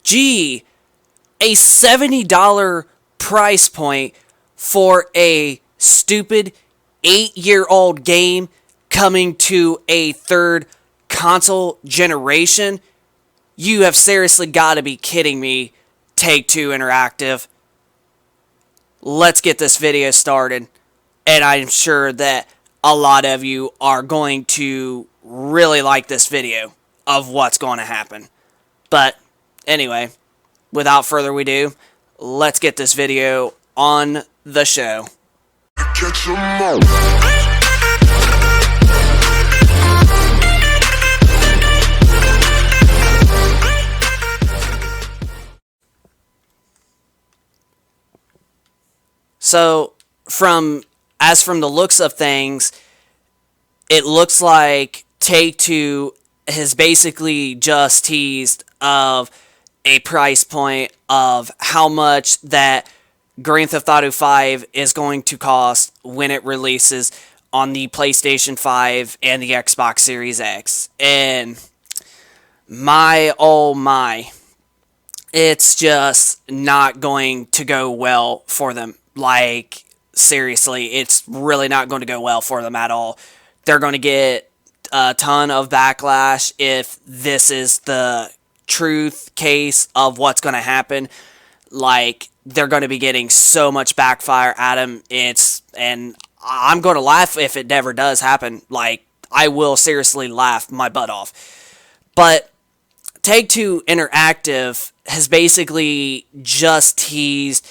gee, a $70 price point for a stupid 8-year-old game coming to a third console generation? You have seriously got to be kidding me, Take-Two Interactive. Let's get this video started, and I'm sure that a lot of you are going to really like this video of what's going to happen. But anyway, without further ado, let's get this video on the show. So, from the looks of things, it looks like Take-Two has basically just teased of a price point of how much that Grand Theft Auto 5 is going to cost when it releases on the PlayStation 5 and the Xbox Series X. And my, oh my, it's just not going to go well for them. Like, seriously, it's really not going to go well for them at all. They're going to get a ton of backlash if this is the truth case of what's going to happen. Like, they're going to be getting so much backfire at them. And I'm going to laugh if it never does happen. Like, I will seriously laugh my butt off. But Take-Two Interactive has basically just teased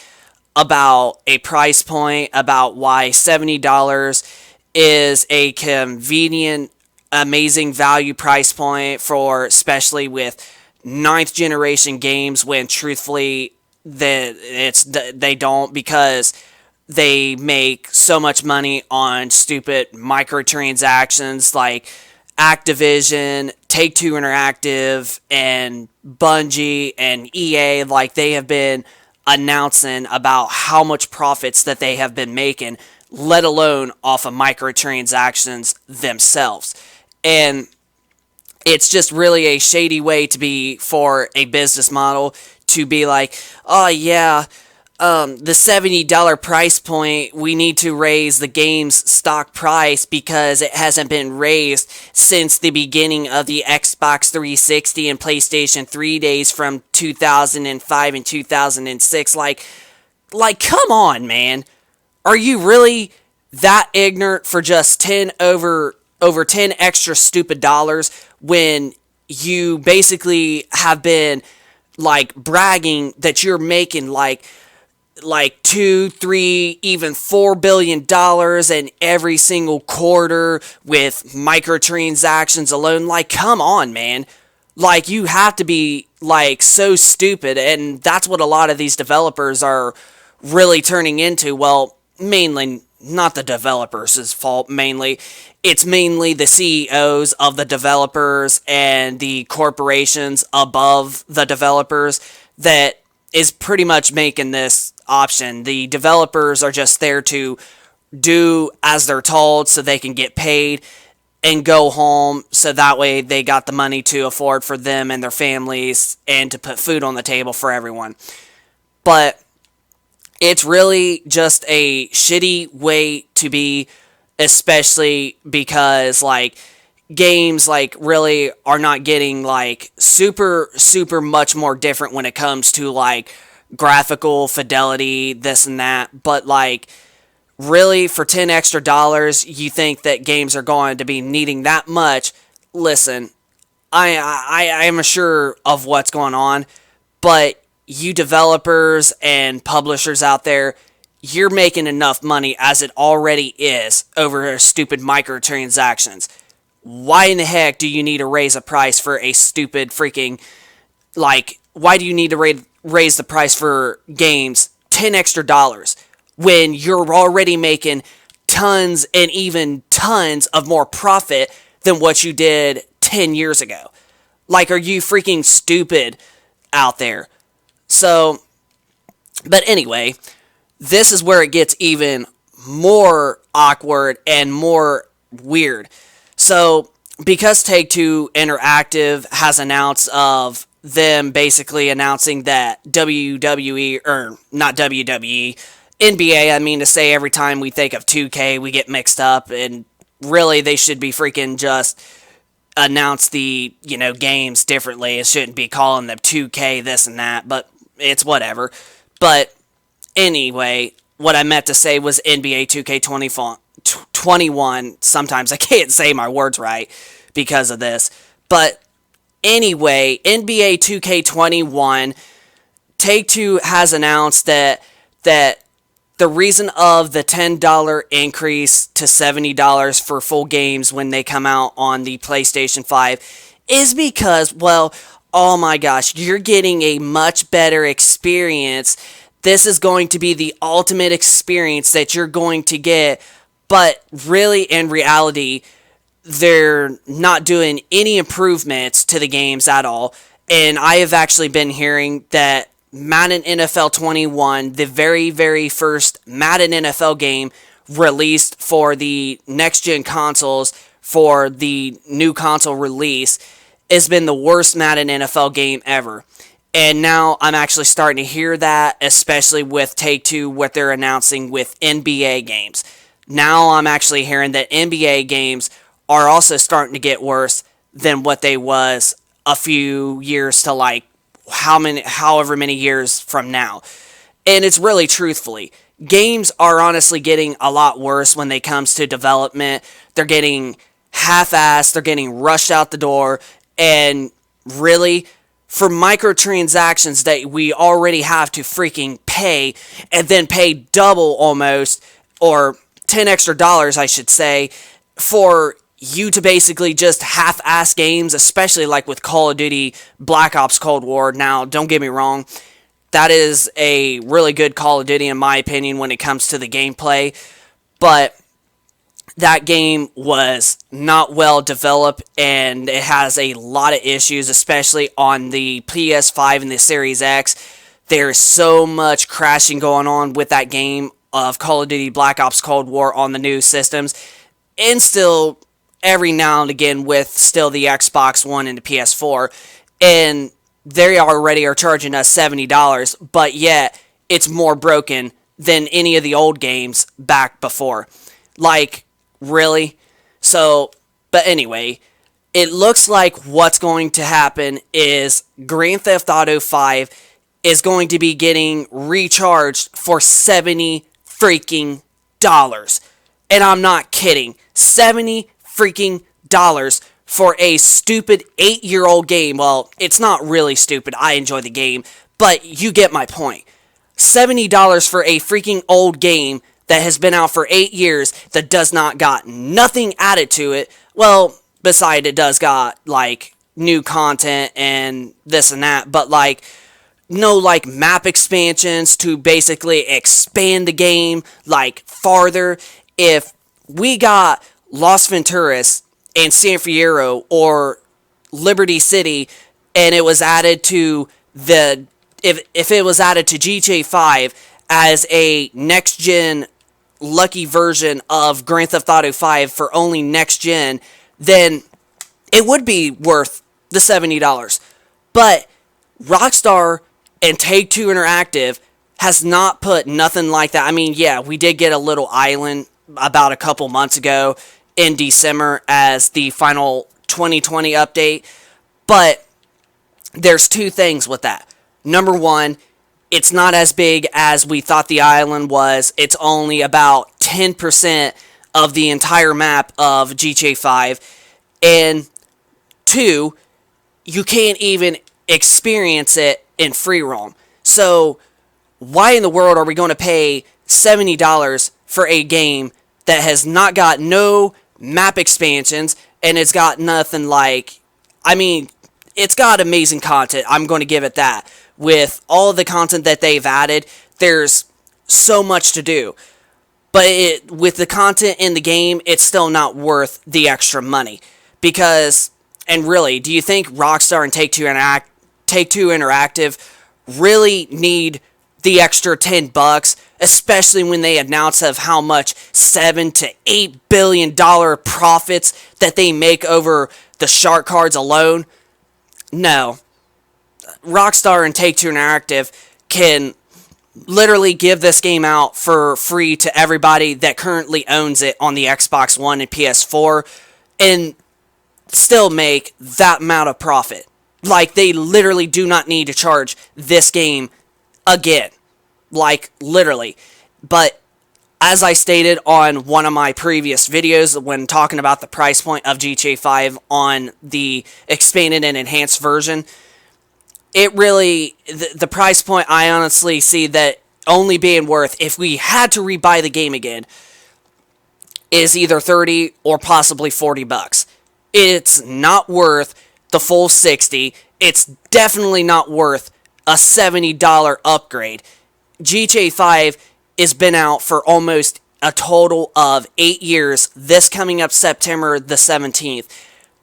about a price point, about why $70 is a convenient, amazing value price point for, especially with 9th generation games, when truthfully they don't, because they make so much money on stupid microtransactions like Activision, Take-Two Interactive, and Bungie and EA. Like, they have been announcing about how much profits that they have been making, let alone off of microtransactions themselves. And it's just really a shady way to be for a business model to be like, oh yeah, the $70 price point, we need to raise the game's stock price because it hasn't been raised since the beginning of the Xbox 360 and PlayStation 3 days from 2005 and 2006. Like, come on, man. Are you really that ignorant for just 10 over 10 extra stupid dollars when you basically have been like bragging that you're making like $2, $3, even $4 billion in every single quarter with microtransactions alone? Like, come on, man. Like, you have to be like so stupid, and that's what a lot of these developers are really turning into. Well, mainly not the developers' fault, mainly. It's mainly the CEOs of the developers and the corporations above the developers that is pretty much making this option. The developers are just there to do as they're told so they can get paid and go home, so that way they got the money to afford for them and their families and to put food on the table for everyone. But it's really just a shitty way to be, especially because like games like really are not getting like super much more different when it comes to like graphical fidelity, this and that. But like, really, for 10 extra dollars, you think that games are going to be needing that much? Listen, I am sure of what's going on, but you developers and publishers out there, you're making enough money as it already is over stupid microtransactions. Why in the heck do you need to raise a price for a stupid freaking, like, why do you need to raise the price for games 10 extra dollars when you're already making tons and even tons of more profit than what you did 10 years ago? Like, are you freaking stupid out there? So, but anyway, this is where it gets even more awkward and more weird. So, because Take-Two Interactive has announced of them basically announcing that WWE, or not WWE, NBA, I mean to say, every time we think of 2K, we get mixed up, and really they should be freaking just announce the, games differently. It shouldn't be calling them 2K this and that, but it's whatever. But anyway, what I meant to say was NBA 2K21. Sometimes I can't say my words right because of this. But anyway, NBA 2K21, Take-Two has announced that the reason of the $10 increase to $70 for full games when they come out on the PlayStation 5 is because, well, oh my gosh, you're getting a much better experience. This is going to be the ultimate experience that you're going to get, but really, in reality, they're not doing any improvements to the games at all. And I have actually been hearing that Madden NFL 21, the very, very first Madden NFL game released for the next-gen consoles for the new console release, has been the worst Madden NFL game ever. And now I'm actually starting to hear that, especially with Take-Two, what they're announcing with NBA games. Now I'm actually hearing that NBA games are also starting to get worse than what they was a few years to however many years from now. And it's really truthfully, games are honestly getting a lot worse when it comes to development. They're getting half-assed, they're getting rushed out the door, and really, for microtransactions that we already have to freaking pay, and then pay double almost, or $10 extra, I should say, for you to basically just half-ass games, especially like with Call of Duty Black Ops Cold War. Now, don't get me wrong, that is a really good Call of Duty in my opinion when it comes to the gameplay, but that game was not well developed, and it has a lot of issues, especially on the PS5 and the Series X. There's so much crashing going on with that game of Call of Duty Black Ops Cold War on the new systems, and still every now and again with still the Xbox One and the PS4, and they already are charging us $70, but yet it's more broken than any of the old games back before. Like, really? So, but anyway, it looks like what's going to happen is Grand Theft Auto 5 is going to be getting recharged for $70 freaking dollars. And I'm not kidding. $70 freaking dollars for a stupid 8-year-old game. Well, it's not really stupid. I enjoy the game, but you get my point. $70 for a freaking old game that has been out for 8 years that does not got nothing added to it. Well, beside it does got like new content and this and that, but like no like map expansions to basically expand the game like farther. If we got Las Venturas and San Fierro or Liberty City and it was added to if it was added to GTA 5 as a next gen lucky version of Grand Theft Auto 5 for only next gen, then it would be worth the $70. But Rockstar and Take-Two Interactive has not put nothing like that. I mean, yeah, we did get a little island about a couple months ago in December as the final 2020 update, but there's two things with that. Number one, it's not as big as we thought the island was. It's only about 10% of the entire map of GTA 5. And two, you can't even experience it in free roam. So why in the world are we going to pay $70 for a game that has not got no map expansions and it's got nothing like... I mean, it's got amazing content. I'm going to give it that. With all of the content that they've added, there's so much to do. But with the content in the game, it's still not worth the extra money. Because, and really, do you think Rockstar and Take-Two Interactive really need the extra $10, especially when they announce of how much $7 to $8 billion profits that they make over the shark cards alone? No. Rockstar and Take-Two Interactive can literally give this game out for free to everybody that currently owns it on the Xbox One and PS4 and still make that amount of profit. Like, they literally do not need to charge this game again. Like, literally. But as I stated on one of my previous videos when talking about the price point of GTA 5 on the expanded and enhanced version, it really, the price point, I honestly see that only being worth, if we had to rebuy the game again, is either 30 or possibly 40 bucks. It's not worth the full 60. It's definitely not worth a $70 upgrade. GTA 5 has been out for almost a total of 8 years. This coming up September the 17th,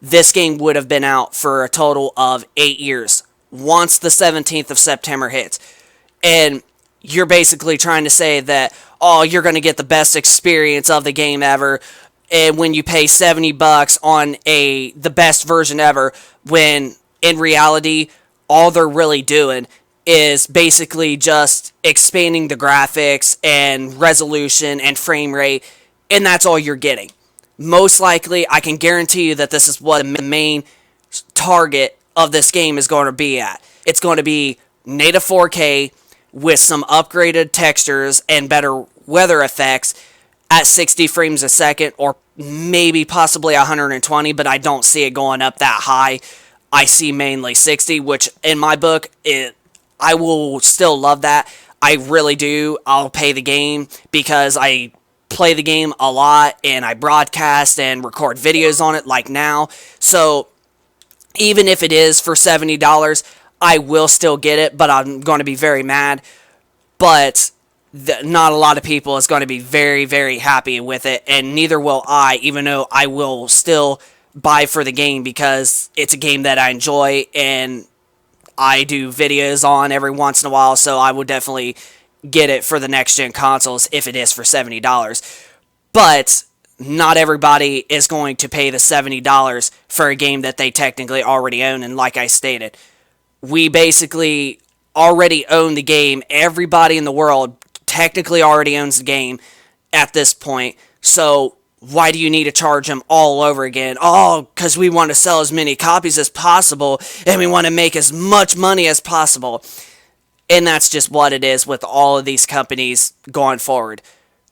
this game would have been out for a total of 8 years once the 17th of September hits. And you're basically trying to say that, oh, you're going to get the best experience of the game ever, and when you pay 70 bucks on the best version ever, when in reality, all they're really doing is basically just expanding the graphics and resolution and frame rate, and that's all you're getting. Most likely, I can guarantee you that this is what the main target of this game is going to be at. It's going to be native 4K with some upgraded textures and better weather effects at 60 frames a second, or maybe possibly 120, but I don't see it going up that high. I see mainly 60, which in my book, I will still love that. I really do. I'll pay the game because I play the game a lot and I broadcast and record videos on it like now. So even if it is for $70, I will still get it, but I'm going to be very mad. But not a lot of people is going to be very, very happy with it, and neither will I, even though I will still buy for the game because it's a game that I enjoy and I do videos on every once in a while, so I would definitely get it for the next-gen consoles if it is for $70. But not everybody is going to pay the $70 for a game that they technically already own, and like I stated, we basically already own the game. Everybody in the world technically already owns the game at this point, so why do you need to charge them all over again? Oh, because we want to sell as many copies as possible, and we want to make as much money as possible. And that's just what it is with all of these companies going forward.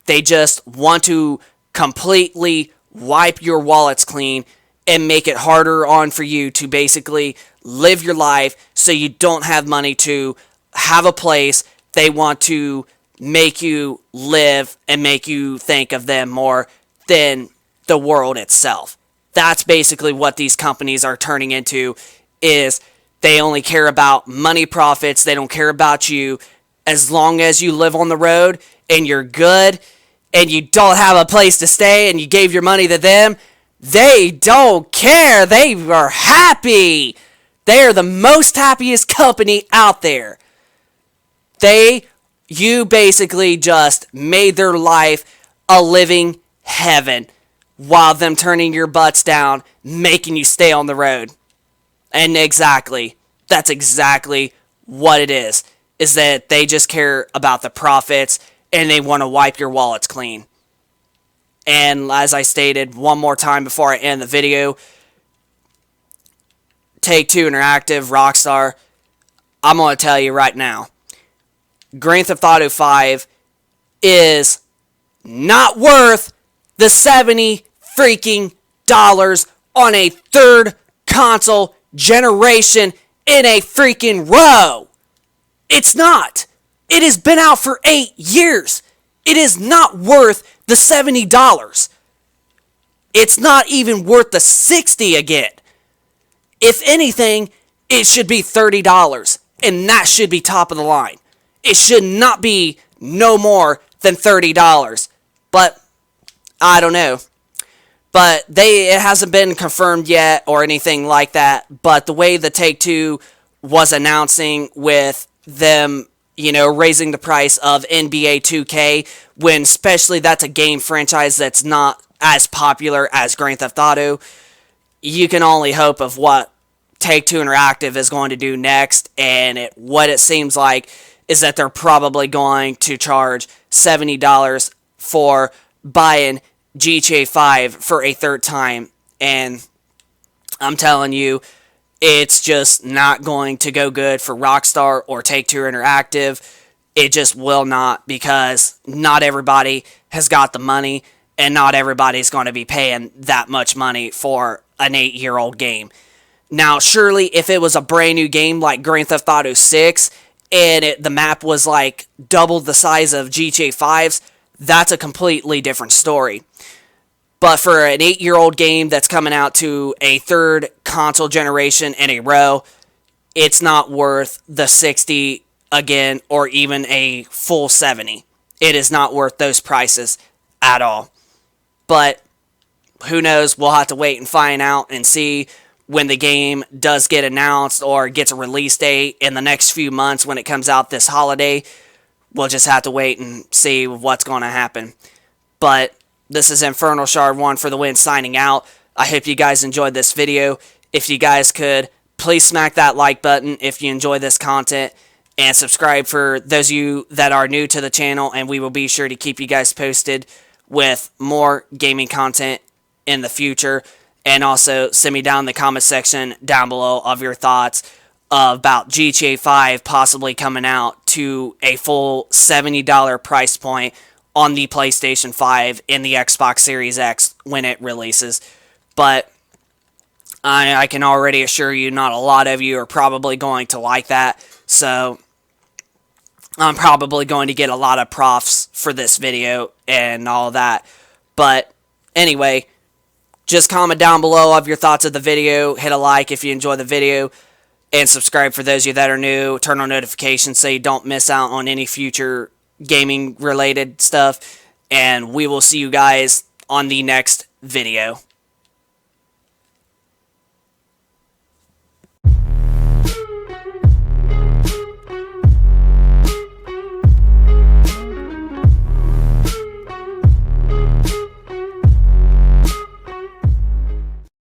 They just want to completely wipe your wallets clean and make it harder on for you to basically live your life so you don't have money to have a place. They want to make you live and make you think of them more than the world itself. That's basically what these companies are turning into, is they only care about money profits. They don't care about you. As long as you live on the road and you're good and you don't have a place to stay and you gave your money to them, they don't care. They are happy. They are the most happiest company out there. You basically just made their life a living heaven while them turning your butts down, making you stay on the road. And that's exactly what it is that they just care about the profits and they want to wipe your wallets clean. And as I stated one more time before I end the video, Take-Two Interactive, Rockstar, I'm going to tell you right now, Grand Theft Auto 5 is not worth the $70 freaking dollars on a third console generation in a freaking row. It's not. It has been out for 8 years. It is not worth the $70. It's not even worth the 60 again. If anything, it should be $30, and that should be top of the line. It should not be no more than $30. But I don't know. But it hasn't been confirmed yet or anything like that. But the way the Take-Two was announcing with them, raising the price of NBA 2K, when especially that's a game franchise that's not as popular as Grand Theft Auto, you can only hope of what Take-Two Interactive is going to do next, and what it seems like is that they're probably going to charge $70 for buying GTA 5 for a third time. And I'm telling you, it's just not going to go good for Rockstar or Take-Two Interactive. It just will not, because not everybody has got the money, and not everybody's going to be paying that much money for an 8-year-old game. Now, surely, if it was a brand new game like Grand Theft Auto 6, and the map was like double the size of GTA 5's, that's a completely different story. But for an 8-year-old game that's coming out to a third console generation in a row, it's not worth the 60 again, or even a full 70. It is not worth those prices at all. But who knows? We'll have to wait and find out and see when the game does get announced or gets a release date in the next few months when it comes out this holiday. We'll just have to wait and see what's going to happen. But this is Infernal Shard 1 for the win, signing out. I hope you guys enjoyed this video. If you guys could, please smack that like button if you enjoy this content, and subscribe for those of you that are new to the channel, and we will be sure to keep you guys posted with more gaming content in the future. And also, send me down in the comment section down below of your thoughts about GTA 5 possibly coming out to a full $70 price point on the PlayStation 5 and the Xbox Series X when it releases. But I can already assure you not a lot of you are probably going to like that. So I'm probably going to get a lot of profs for this video and all that. But anyway, just comment down below of your thoughts of the video. Hit a like if you enjoy the video. And subscribe for those of you that are new. Turn on notifications so you don't miss out on any future gaming related stuff. And we will see you guys on the next video.